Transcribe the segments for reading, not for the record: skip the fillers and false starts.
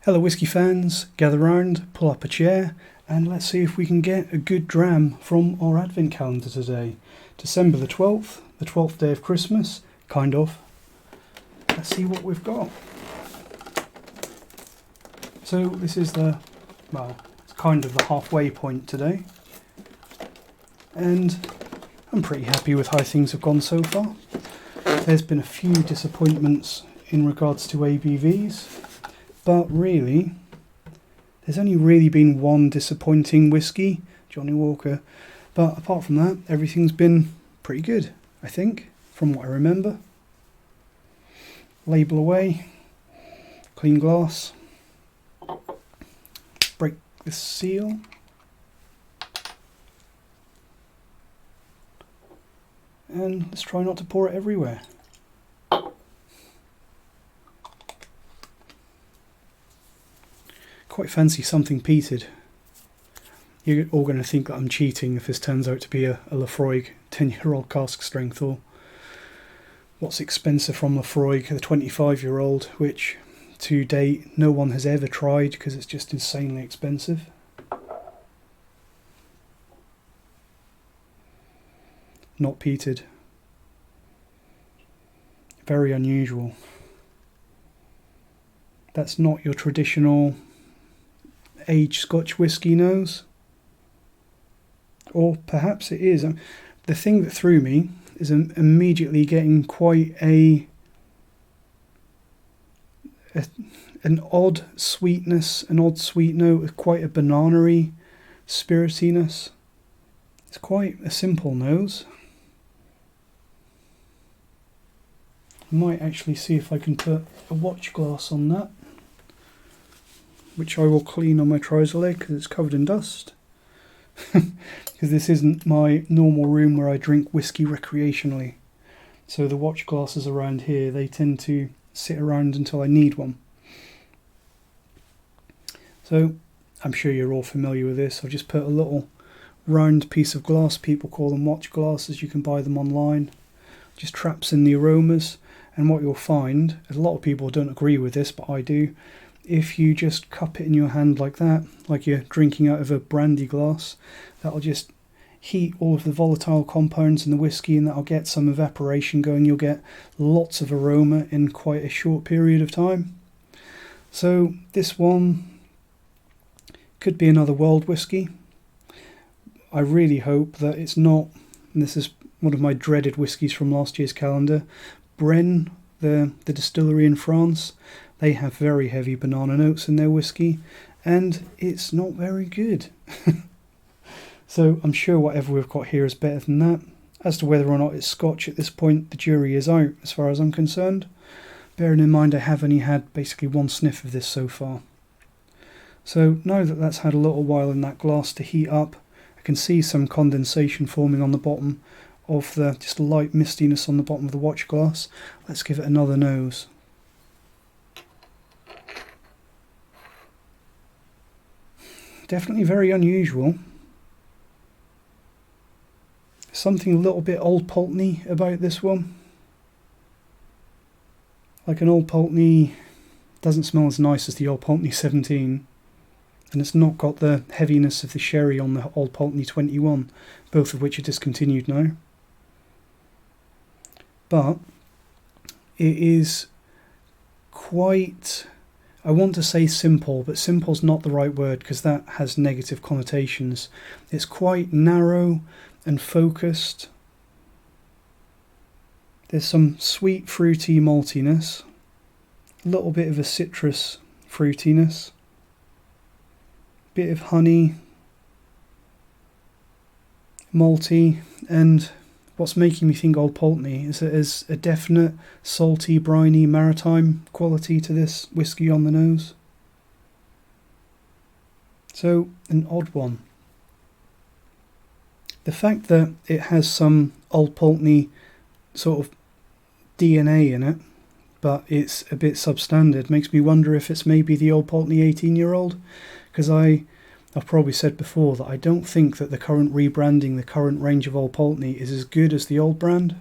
Hello whisky fans, gather round, pull up a chair and let's see if we can get a good dram from our advent calendar today. December the 12th day of Christmas, kind of. Let's see what we've got. So this is it's kind of the halfway point today. And I'm pretty happy with how things have gone so far. There's been a few disappointments in regards to ABVs. But really, there's only really been one disappointing whiskey, Johnny Walker. But apart from that, everything's been pretty good, I think, from what I remember. Label away, clean glass, break the seal. And let's try not to pour it everywhere. Quite fancy something peated. You're all going to think that I'm cheating if this turns out to be a Lafroig 10-year-old cask strength, or what's expensive from Lafroig, the 25-year-old, which to date no one has ever tried because it's just insanely expensive. Not peated. Very unusual. That's not your traditional aged Scotch whisky nose, or perhaps it is. The thing that threw me is immediately getting quite an odd sweetness, an odd sweet note with quite a banana-y spiritiness. It's quite a simple nose. I might actually see if I can put a watch glass on that, which I will clean on my trouser leg because it's covered in dust. Because this isn't my normal room where I drink whiskey recreationally. So the watch glasses around here, they tend to sit around until I need one. So I'm sure you're all familiar with this. I've just put a little round piece of glass, people call them watch glasses, you can buy them online. Just traps in the aromas, and what you'll find, a lot of people don't agree with this, but I do, if you just cup it in your hand like that, like you're drinking out of a brandy glass, that'll just heat all of the volatile compounds in the whiskey, and that'll get some evaporation going. You'll get lots of aroma in quite a short period of time. So this one could be another world whiskey. I really hope that it's not, and this is one of my dreaded whiskies from last year's calendar, Bren, the distillery in France. They have very heavy banana notes in their whiskey, and it's not very good. So I'm sure whatever we've got here is better than that. As to whether or not it's Scotch at this point, the jury is out as far as I'm concerned. Bearing in mind I have only had basically one sniff of this so far. So now that that's had a little while in that glass to heat up, I can see some condensation forming on the bottom of the just light mistiness on the bottom of the watch glass. Let's give it another nose. Definitely very unusual. Something a little bit Old Pulteney about this one. Like an Old Pulteney doesn't smell as nice as the Old Pulteney 17, and it's not got the heaviness of the sherry on the Old Pulteney 21, both of which are discontinued now. But it is quite, I want to say simple, but simple's not the right word because that has negative connotations. It's quite narrow and focused. There's some sweet fruity maltiness, a little bit of a citrus fruitiness, bit of honey, malty, and what's making me think Old Pulteney is that there's a definite salty, briny, maritime quality to this whiskey on the nose. So, an odd one. The fact that it has some Old Pulteney sort of DNA in it, but it's a bit substandard, makes me wonder if it's maybe the Old Pulteney 18-year-old, because I've probably said before that I don't think that the current rebranding, the current range of Old Pulteney is as good as the old brand.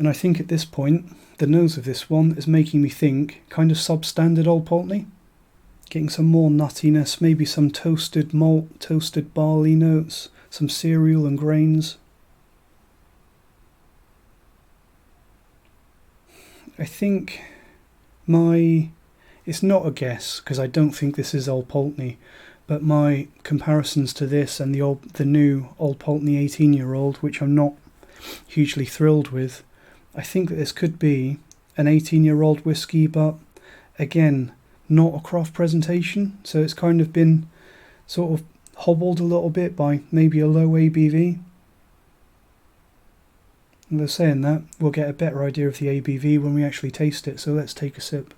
And I think at this point, the nose of this one is making me think kind of substandard Old Pulteney. Getting some more nuttiness, maybe some toasted malt, toasted barley notes, some cereal and grains. I think it's not a guess, because I don't think this is Old Pulteney, but my comparisons to this and the new Old Pulteney 18-year-old, which I'm not hugely thrilled with, I think that this could be an 18-year-old whiskey, but again, not a craft presentation, so it's kind of been sort of hobbled a little bit by maybe a low ABV. And they're saying that we'll get a better idea of the ABV when we actually taste it, so let's take a sip.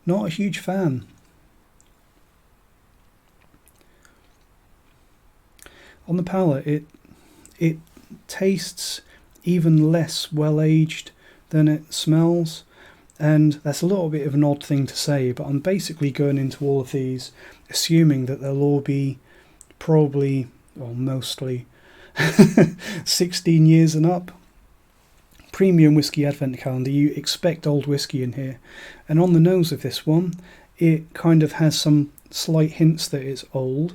Not a huge fan. On the palate, it tastes even less well-aged than it smells, and that's a little bit of an odd thing to say, but I'm basically going into all of these assuming that they'll all be probably, or mostly, 16 years and up. Premium Whisky Advent Calendar, you expect old whiskey in here, and on the nose of this one, it kind of has some slight hints that it's old,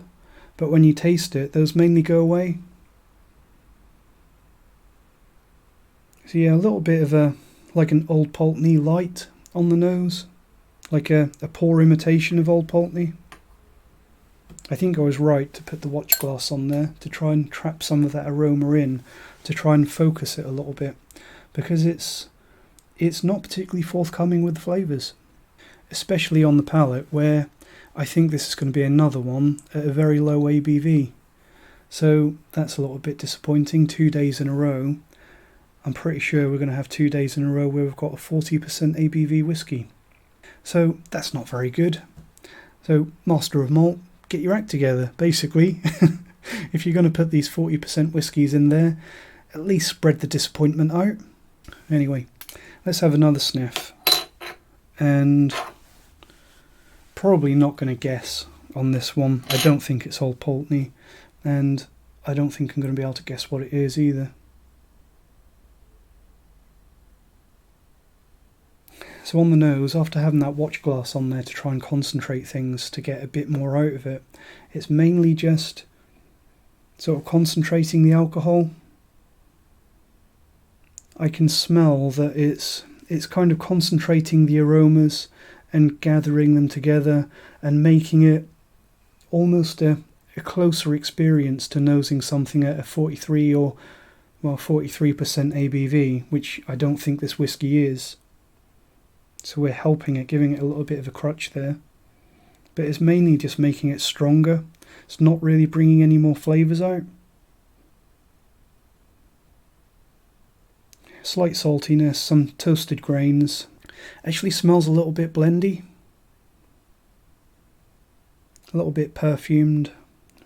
but when you taste it, those mainly go away. So yeah, a little bit of like an Old Pulteney light on the nose, like a poor imitation of Old Pulteney. I think I was right to put the watch glass on there to try and trap some of that aroma in, to try and focus it a little bit, because it's not particularly forthcoming with the flavours, especially on the palate, where I think this is going to be another one at a very low ABV. So that's a little bit disappointing. 2 days in a row. I'm pretty sure we're going to have 2 days in a row where we've got a 40% ABV whiskey. So that's not very good. So Master of Malt, get your act together, basically. If you're going to put these 40% whiskies in there, at least spread the disappointment out. Anyway, let's have another sniff. And probably not going to guess on this one. I don't think it's Old Pulteney, and I don't think I'm going to be able to guess what it is either. So on the nose, after having that watch glass on there to try and concentrate things to get a bit more out of it, it's mainly just sort of concentrating the alcohol. I can smell that it's kind of concentrating the aromas and gathering them together and making it almost a closer experience to nosing something at a 43 or, well, 43% ABV, which I don't think this whiskey is. So we're helping it, giving it a little bit of a crutch there. But it's mainly just making it stronger. It's not really bringing any more flavours out. Slight saltiness, some toasted grains. Actually smells a little bit blendy. A little bit perfumed,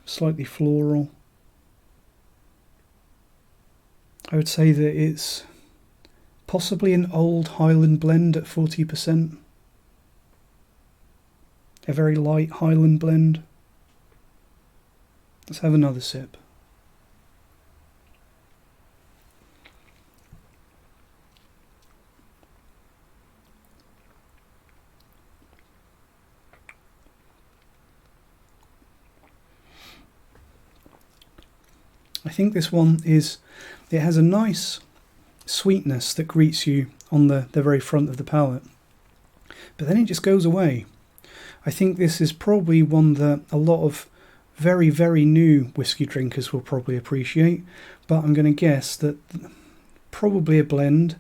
slightly floral. I would say that it's possibly an old Highland blend at 40%. A very light Highland blend. Let's have another sip. I think this one it has a nice sweetness that greets you on the very front of the palate, but then it just goes away. I think this is probably one that a lot of very, very new whiskey drinkers will probably appreciate, but I'm going to guess that probably a blend,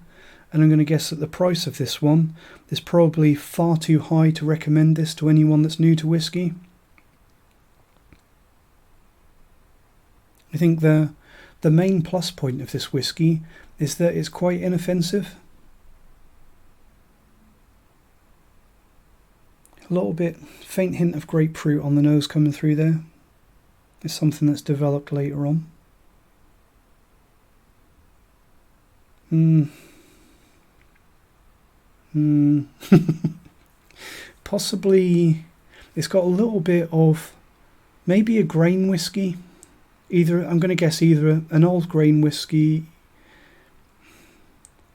and I'm going to guess that the price of this one is probably far too high to recommend this to anyone that's new to whiskey. I think the main plus point of this whiskey is that it's quite inoffensive. A little bit, faint hint of grapefruit on the nose coming through there. It's something that's developed later on. Possibly It's got a little bit of maybe a grain whiskey. I'm going to guess either an old grain whiskey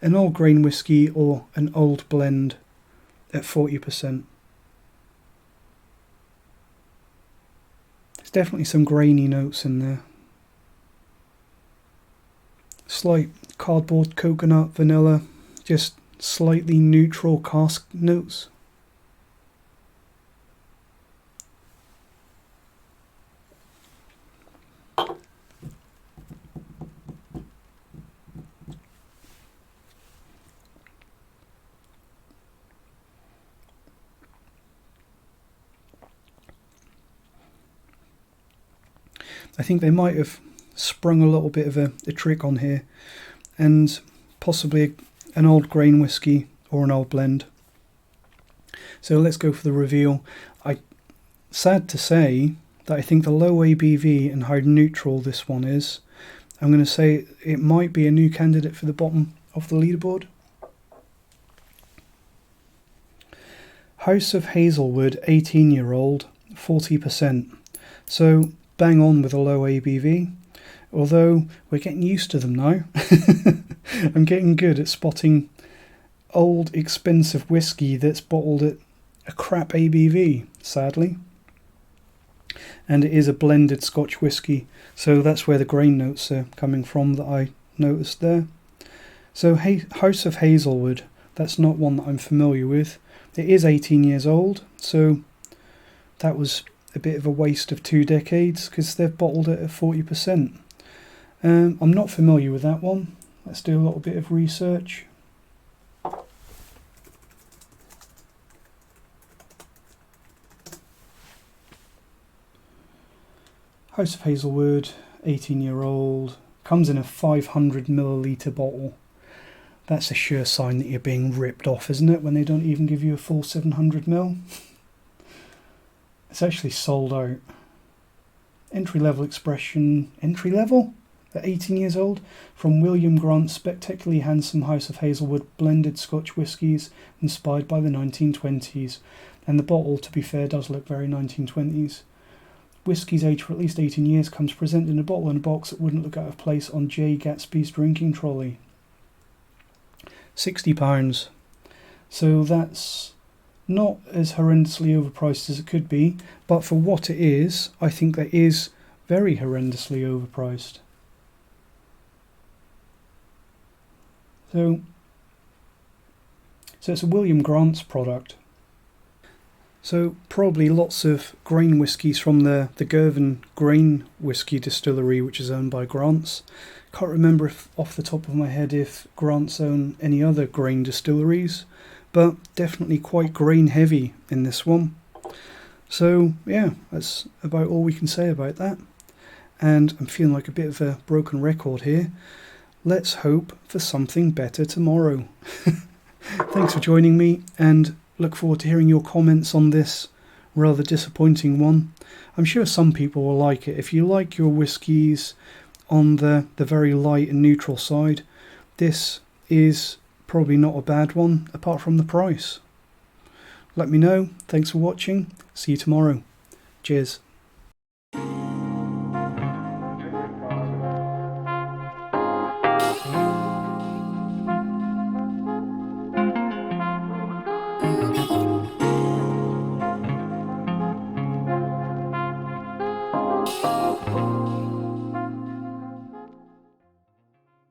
or an old blend at 40%. There's definitely some grainy notes in there. Slight cardboard, coconut, vanilla, just slightly neutral cask notes. I think they might have sprung a little bit of a trick on here, and possibly an old grain whiskey or an old blend. So let's go for the reveal. Sad to say that I think the low ABV and how neutral this one is, I'm going to say it might be a new candidate for the bottom of the leaderboard. House of Hazelwood 18-year-old, 40%. So bang on with a low ABV, although we're getting used to them now. I'm getting good at spotting old expensive whiskey that's bottled at a crap ABV, sadly. And it is a blended Scotch whiskey, so that's where the grain notes are coming from that I noticed there. So House of Hazelwood, that's not one that I'm familiar with. It is 18 years old, so that was a bit of a waste of 2 decades because they've bottled it at 40%. I'm not familiar with that one. Let's do a little bit of research. House of Hazelwood, 18-year-old, comes in a 500ml bottle. That's a sure sign that you're being ripped off, isn't it, when they don't even give you a full 700ml? It's actually sold out. Entry-level expression, entry-level? At 18 years old? From William Grant's spectacularly handsome House of Hazelwood blended Scotch whiskies inspired by the 1920s. And the bottle, to be fair, does look very 1920s. Whiskies aged for at least 18 years comes presented in a bottle in a box that wouldn't look out of place on J. Gatsby's drinking trolley. £60. So that's not as horrendously overpriced as it could be, but for what it is, I think that is very horrendously overpriced. So it's a William Grant's product. So probably lots of grain whiskies from the Girvan Grain Whisky Distillery, which is owned by Grant's. Can't remember off the top of my head if Grant's own any other grain distilleries, but definitely quite grain heavy in this one. So yeah, that's about all we can say about that. And I'm feeling like a bit of a broken record here. Let's hope for something better tomorrow. Thanks for joining me, and look forward to hearing your comments on this rather disappointing one. I'm sure some people will like it. If you like your whiskies on the very light and neutral side, this is probably not a bad one, apart from the price. Let me know. Thanks for watching. See you tomorrow. Cheers.